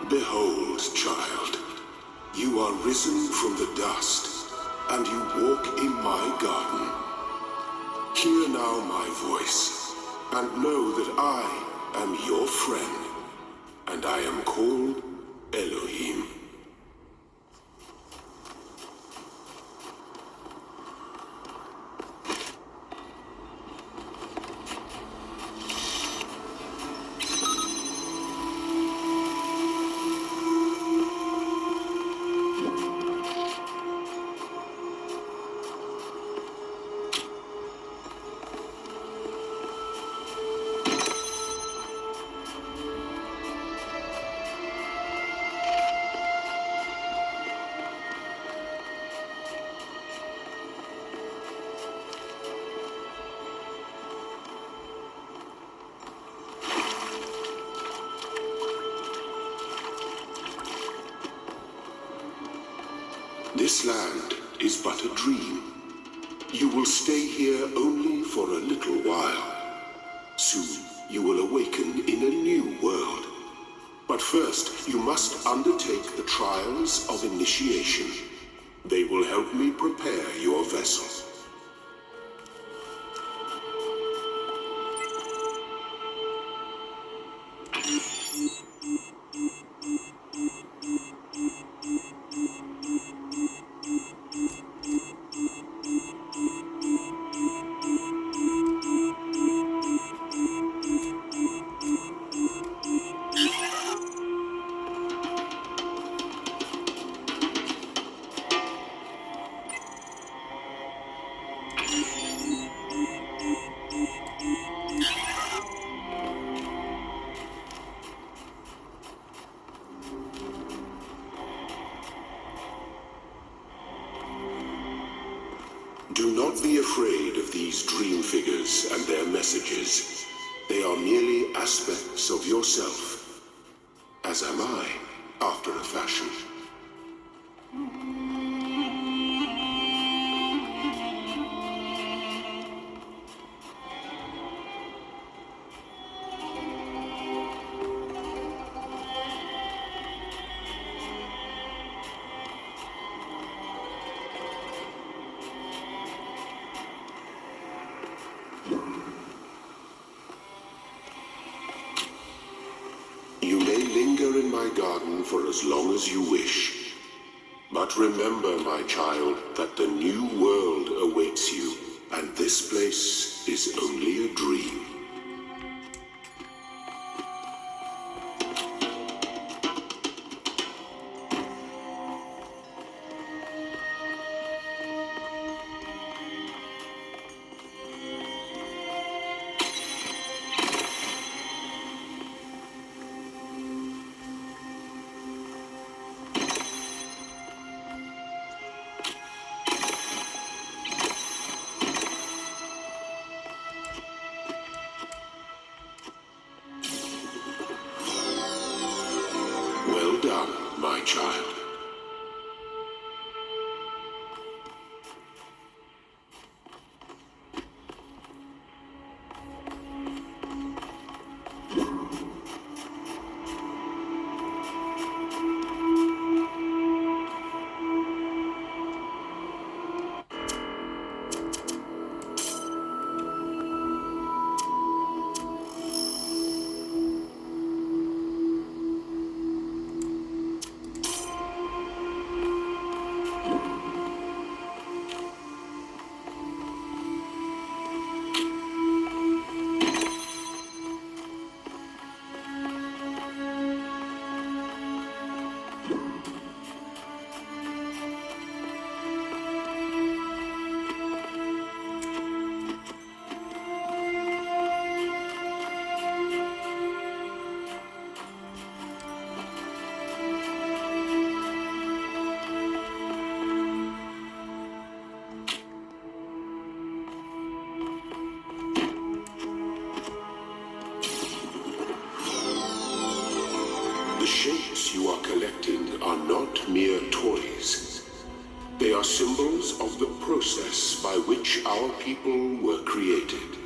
Behold, child, you are risen from the dust, and you walk in my garden. Hear now my voice, and know that I am your friend, and I am called Elohim. This land is but a dream. You will stay here only for a little while. Soon you will awaken in a new world. But first you must undertake the trials of initiation. They will help me prepare your vessel. Do not be afraid of these dream figures and their messages. They are merely aspects of yourself, as am I, after a fashion. You may linger in my garden for as long as you wish. But remember, my child, that the new world awaits you, and this place is only a dream. Well done, my child. The shapes you are collecting are not mere toys. They are symbols of the process by which our people were created.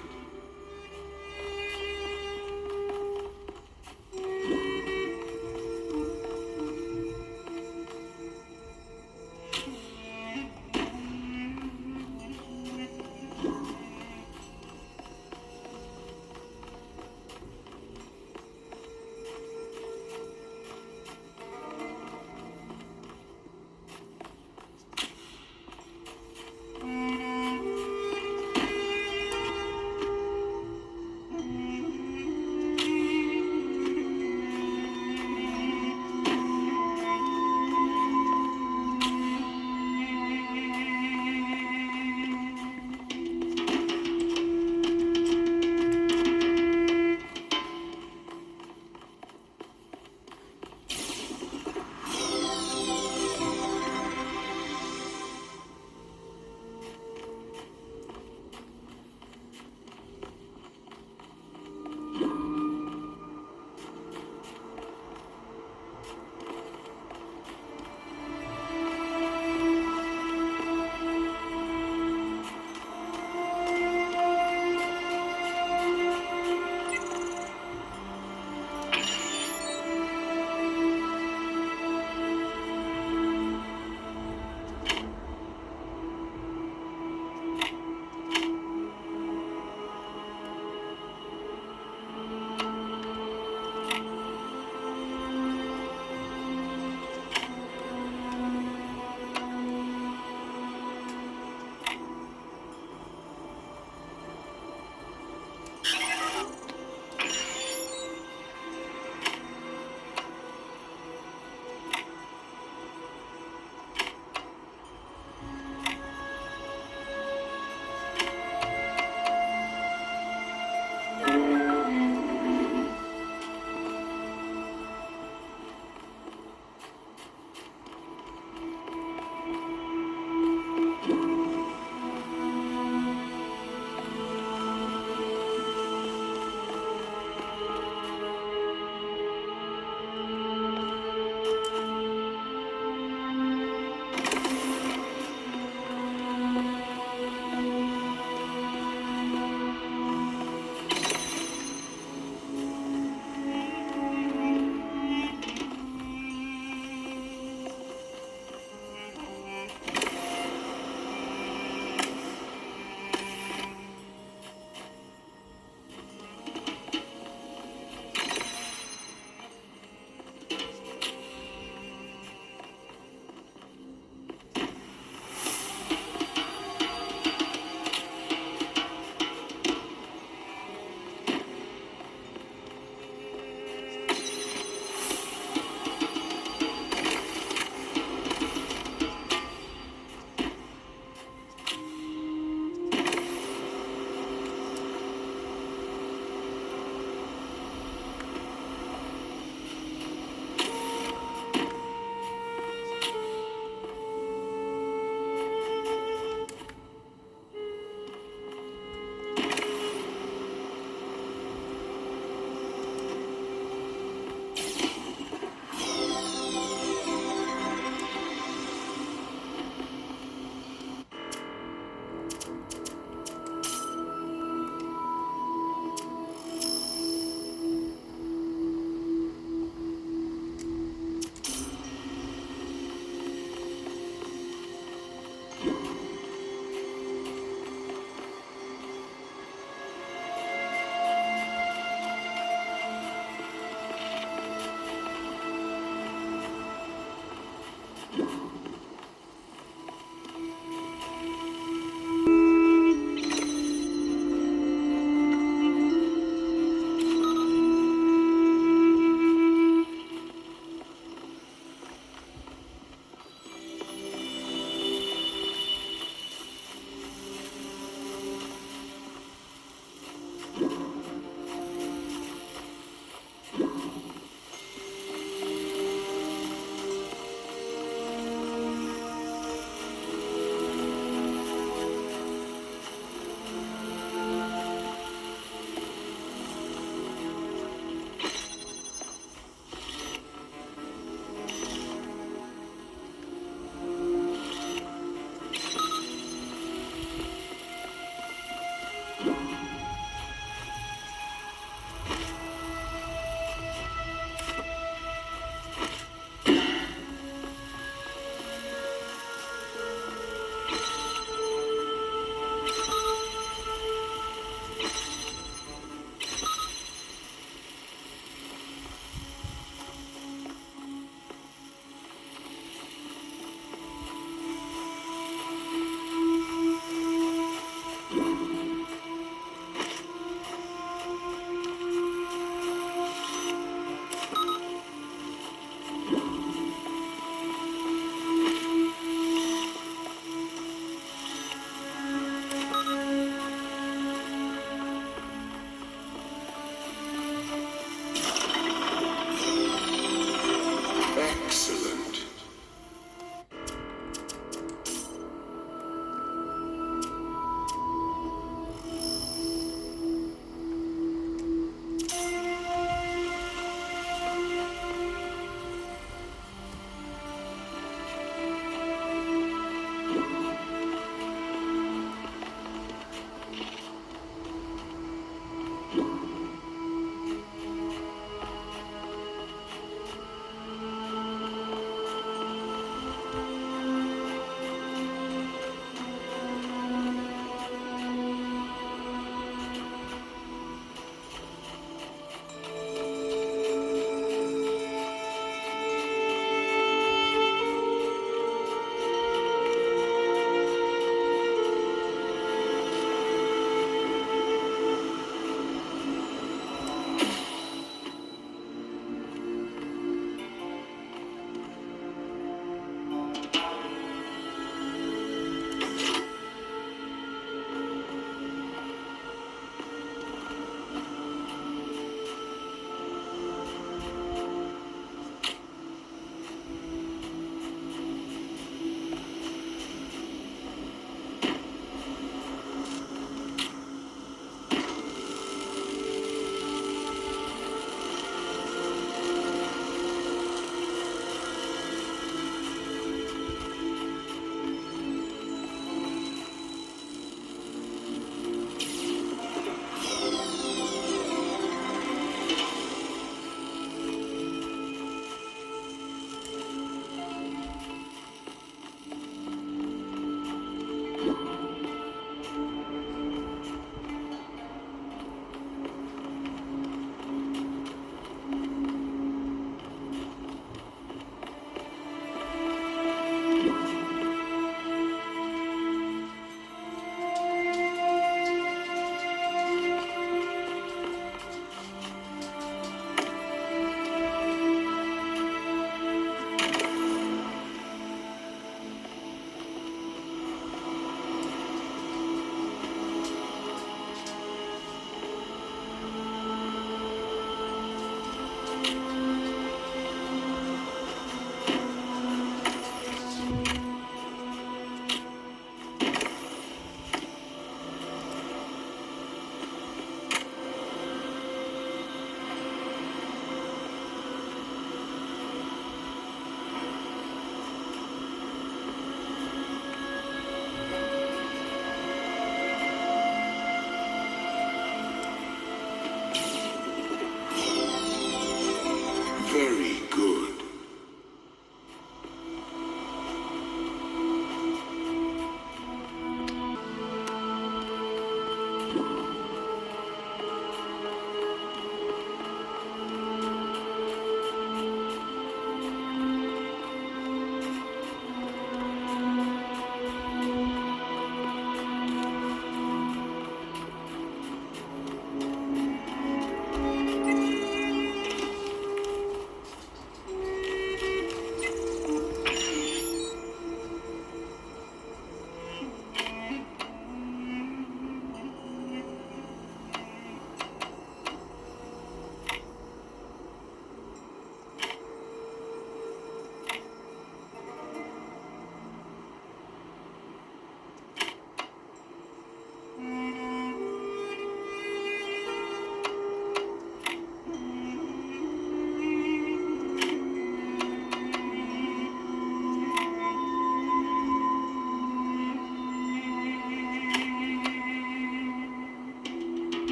Very good.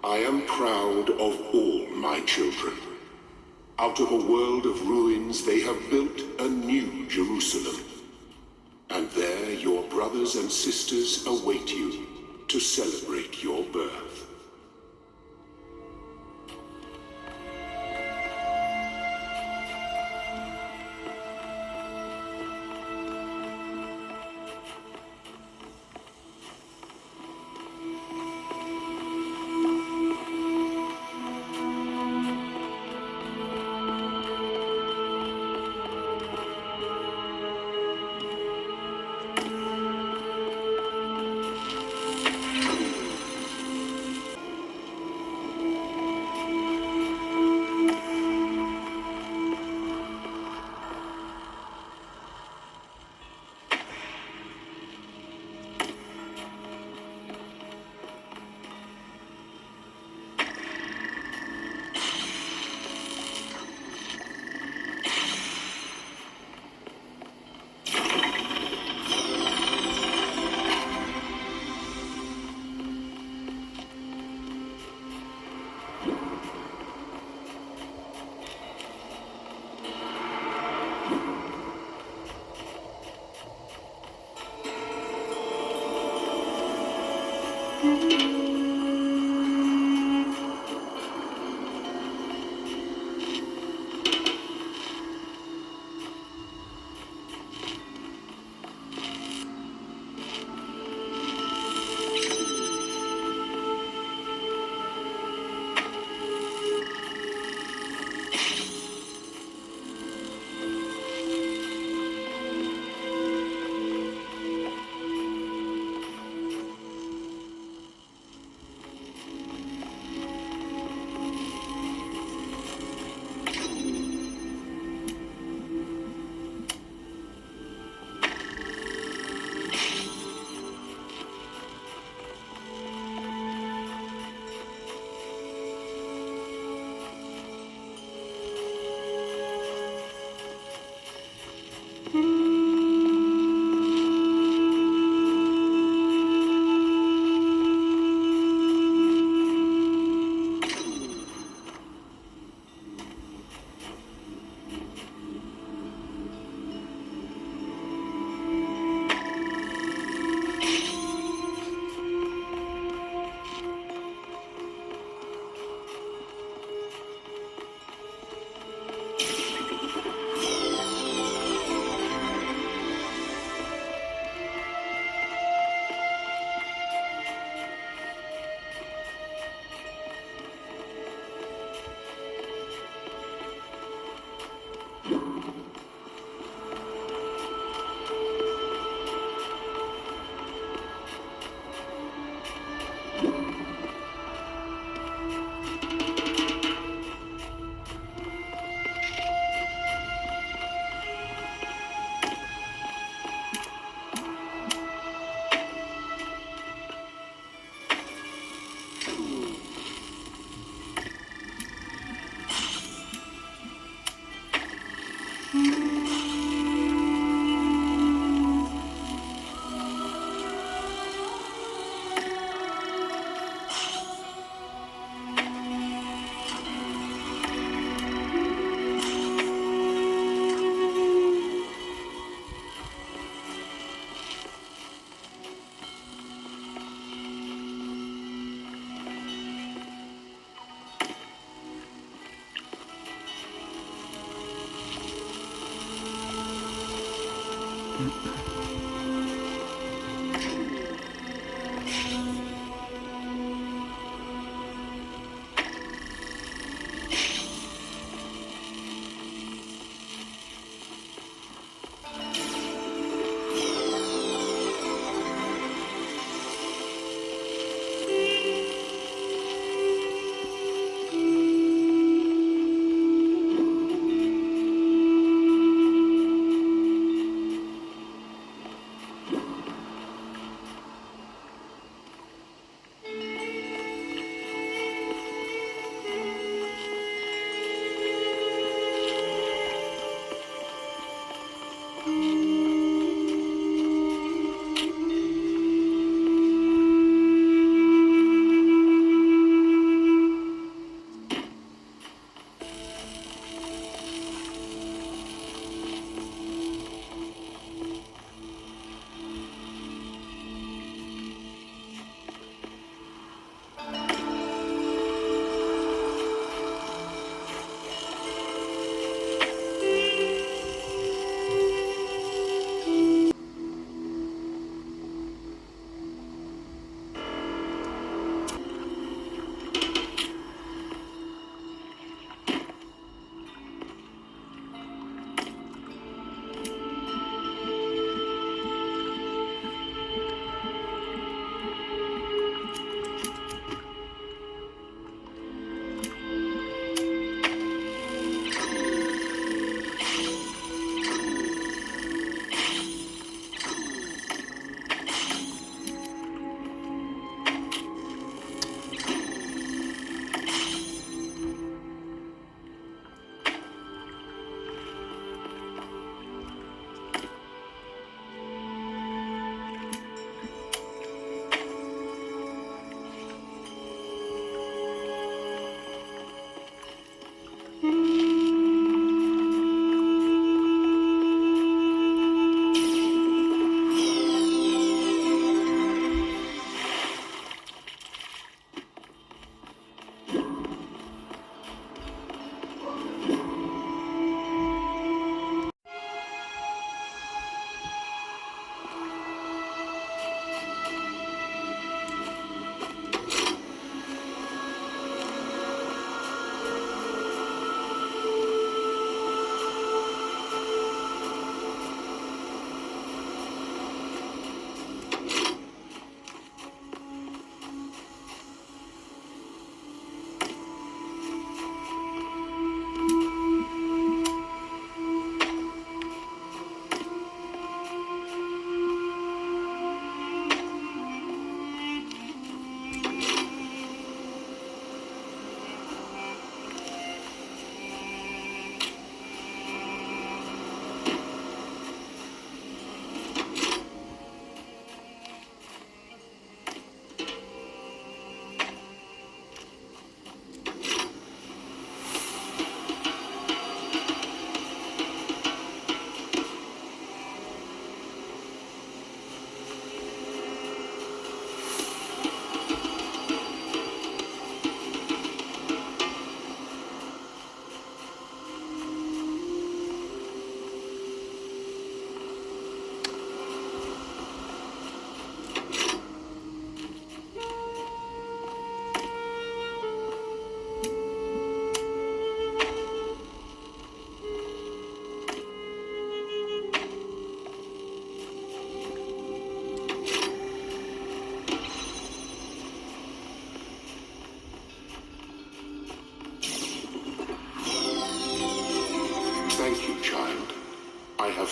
I am proud of all my children. Out of a world of ruins, they have built a new Jerusalem. And there your brothers and sisters await you to celebrate your birth.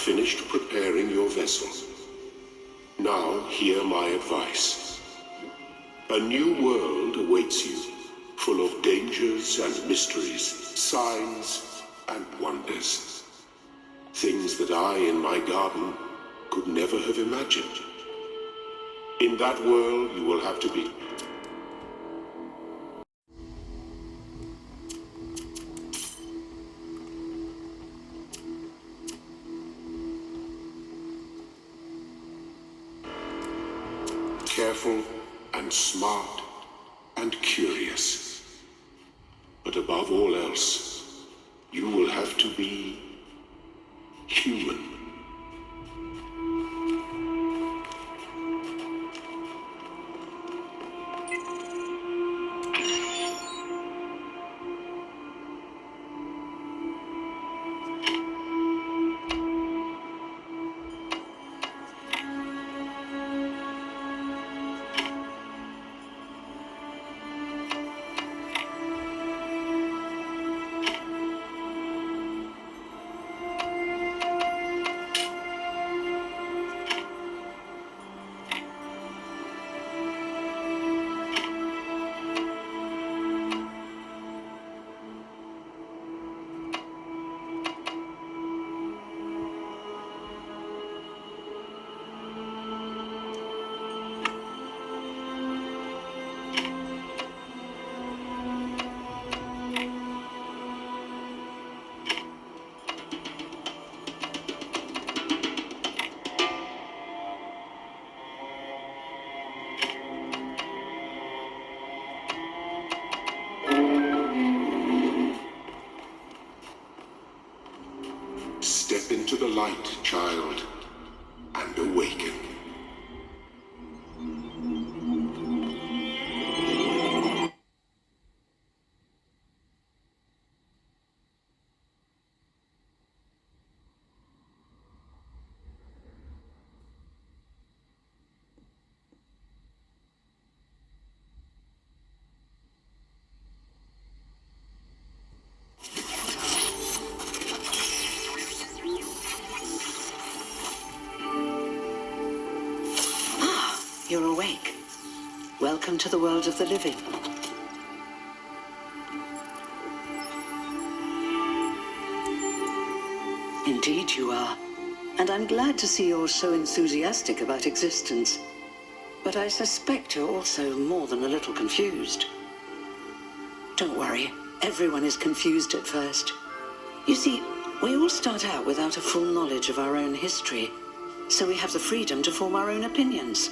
finished preparing your vessel. Now hear my advice. A new world awaits you, full of dangers and mysteries, signs and wonders. Things that I, in my garden, could never have imagined. In that world, you will have to be careful and smart and curious. But above all else, you will have to be human. Step into the light, child, and awaken. You're awake. Welcome to the world of the living. Indeed you are. And I'm glad to see you're so enthusiastic about existence. But I suspect you're also more than a little confused. Don't worry, everyone is confused at first. You see, we all start out without a full knowledge of our own history, so we have the freedom to form our own opinions.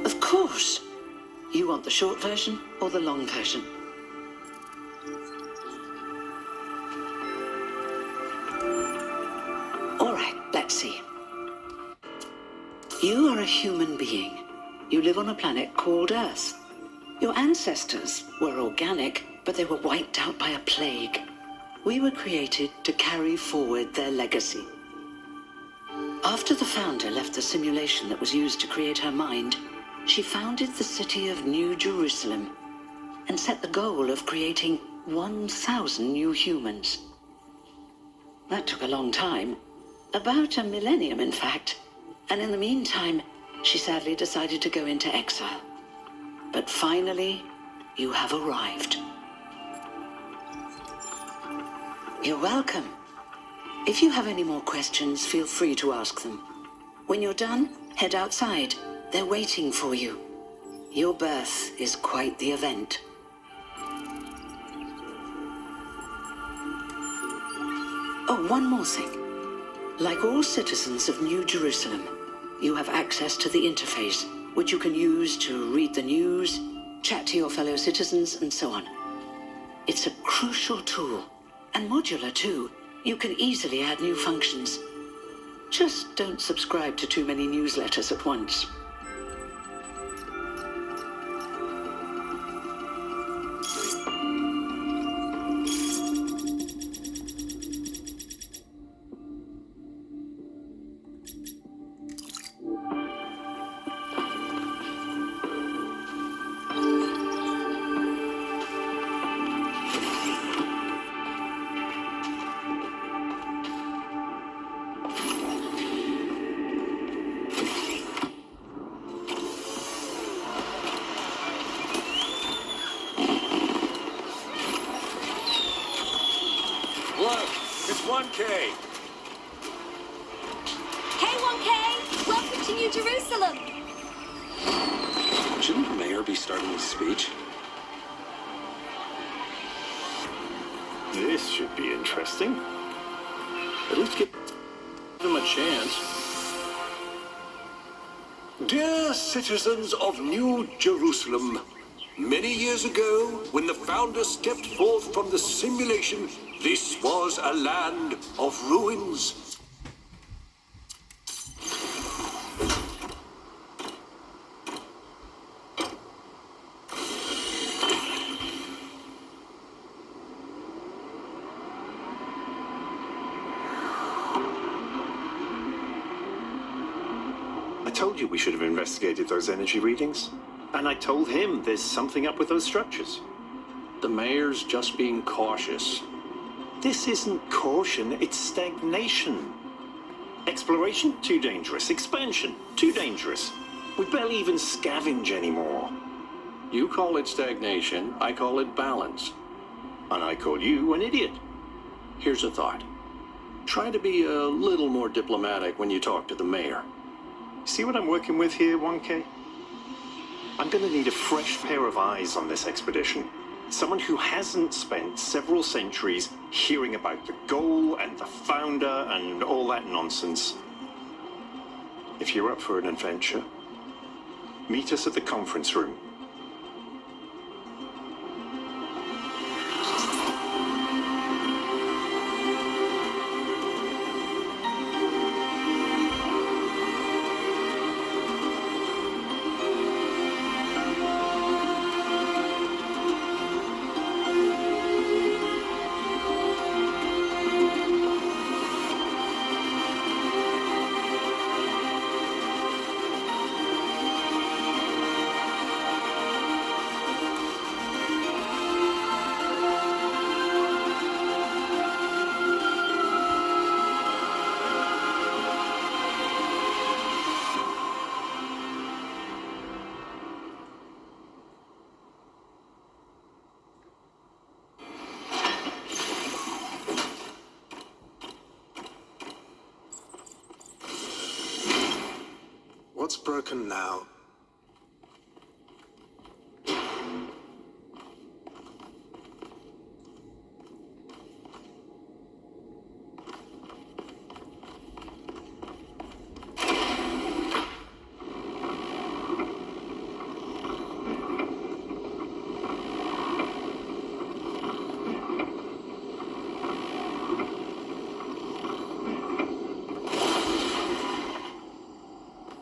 Of course! You want the short version or the long version? All right, let's see. You are a human being. You live on a planet called Earth. Your ancestors were organic, but they were wiped out by a plague. We were created to carry forward their legacy. After the founder left the simulation that was used to create her mind, she founded the city of New Jerusalem and set the goal of creating 1,000 new humans. That took a long time, about a millennium in fact, and in the meantime, she sadly decided to go into exile. But finally, you have arrived. You're welcome. If you have any more questions, feel free to ask them. When you're done, head outside. They're waiting for you. Your birth is quite the event. Oh, one more thing. Like all citizens of New Jerusalem, you have access to the interface, which you can use to read the news, chat to your fellow citizens, and so on. It's a crucial tool, and modular too. You can easily add new functions. Just don't subscribe to too many newsletters at once. 1K. Hey, 1K! Welcome to New Jerusalem! Shouldn't the mayor be starting his speech? This should be interesting. At least give him a chance. Dear citizens of New Jerusalem, many years ago, when the founder stepped forth from the simulation, this was a land of ruins. I told you we should have investigated those energy readings. And I told him there's something up with those structures. The mayor's just being cautious. This isn't caution, it's stagnation. Exploration, too dangerous. Expansion, too dangerous. We barely even scavenge anymore. You call it stagnation, I call it balance. And I call you an idiot. Here's a thought. Try to be a little more diplomatic when you talk to the mayor. See what I'm working with here, 1K? I'm going to need a fresh pair of eyes on this expedition. Someone who hasn't spent several centuries hearing about the goal and the founder and all that nonsense. If you're up for an adventure, meet us at the conference room. What's broken now?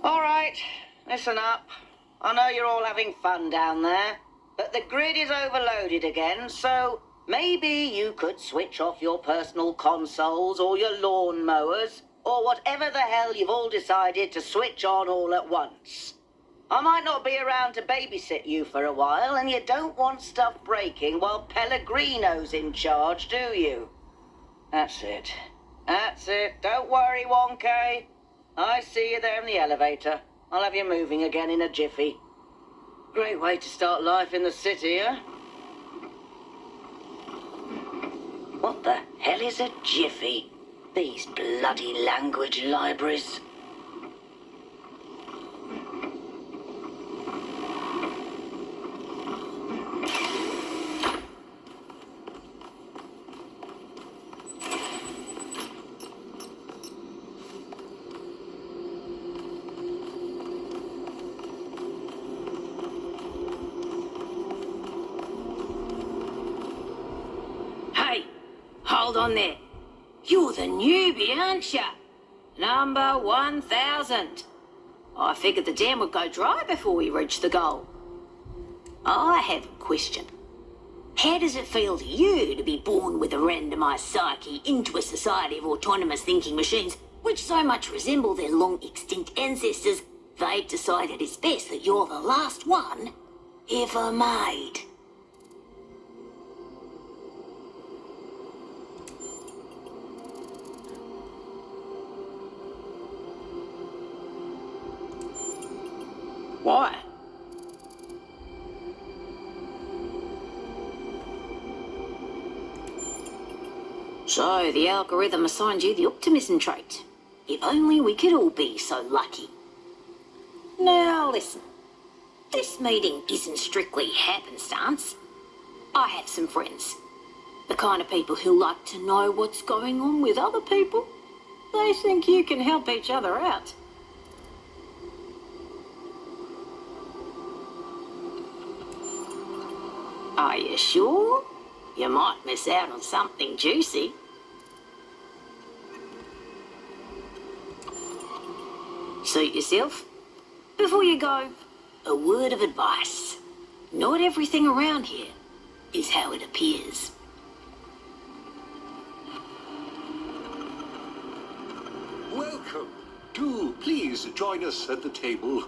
All right, listen up. I know you're all having fun down there, but the grid is overloaded again, so maybe you could switch off your personal consoles or your lawn mowers, or whatever the hell you've all decided to switch on all at once. I might not be around to babysit you for a while, and you don't want stuff breaking while Pellegrino's in charge, do you? That's it. That's it. Don't worry, 1K. I see you there in the elevator. I'll have you moving again in a jiffy. Great way to start life in the city, huh? What the hell is a jiffy? These bloody language libraries. Hey, hold on there. You're the newbie, aren't you? Number 1000. I figured the dam would go dry before we reached the goal. I have a question. How does it feel to you to be born with a randomized psyche into a society of autonomous thinking machines which so much resemble their long-extinct ancestors, they've decided it's best that you're the last one ever made? Why? So the algorithm assigned you the optimism trait. If only we could all be so lucky. Now listen, this meeting isn't strictly happenstance. I have some friends, the kind of people who like to know what's going on with other people. They think you can help each other out. Are you sure? You might miss out on something juicy. Suit yourself. Before you go, a word of advice. Not everything around here is how it appears. Welcome. Do please join us at the table.